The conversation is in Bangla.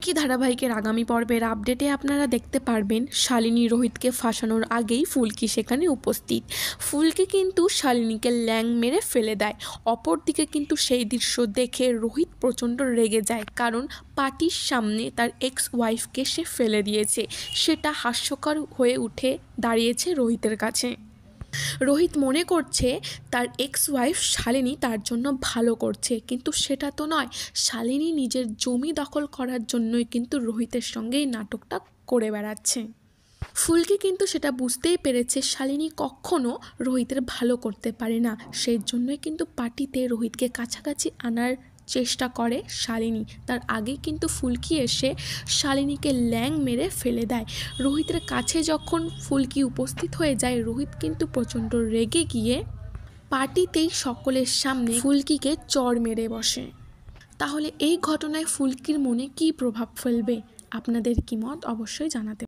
পাখি ধারাবাহিকের আগামী পর্বের আপডেটে আপনারা দেখতে পারবেন শালিনী রোহিতকে ফাঁসানোর আগেই ফুলকি সেখানে উপস্থিত। ফুলকি কিন্তু শালিনীকে ল্যাং মেরে ফেলে দেয়। অপরদিকে কিন্তু সেই দৃশ্য দেখে রোহিত প্রচণ্ড রেগে যায়, কারণ পার্টির সামনে তার এক্স ওয়াইফকে সে ফেলে দিয়েছে। সেটা হাস্যকর হয়ে উঠে দাঁড়িয়েছে রোহিতের কাছে। রোহিত মনে করছে তার এক্স ওয়াইফ শালিনী তার জন্য ভালো করছে, কিন্তু সেটা তো নয়। শালিনী নিজের জমি দখল করার জন্যই কিন্তু রোহিতের সঙ্গে এই নাটকটা করে বেড়াচ্ছে। ফুলকি কিন্তু সেটা বুঝতেই পেরেছে শালিনী কখনো রোহিতের ভালো করতে পারে না। সেই জন্যই কিন্তু পার্টিতে রোহিতকে কাছাকাছি আনার চেষ্টা করে শালিনী। তার আগে কিন্তু ফুলকি এসে শালিনীকে ল্যাং মেরে ফেলে দেয়। রোহিতের কাছে যখন ফুলকি উপস্থিত হয়ে যায়, রোহিত কিন্তু প্রচণ্ড রেগে গিয়ে পার্টিতেই সকলের সামনে ফুলকিকে চড় মেরে বসে। তাহলে এই ঘটনায় ফুলকির মনে কী প্রভাব ফেলবে? আপনাদের কি মত অবশ্যই জানাতে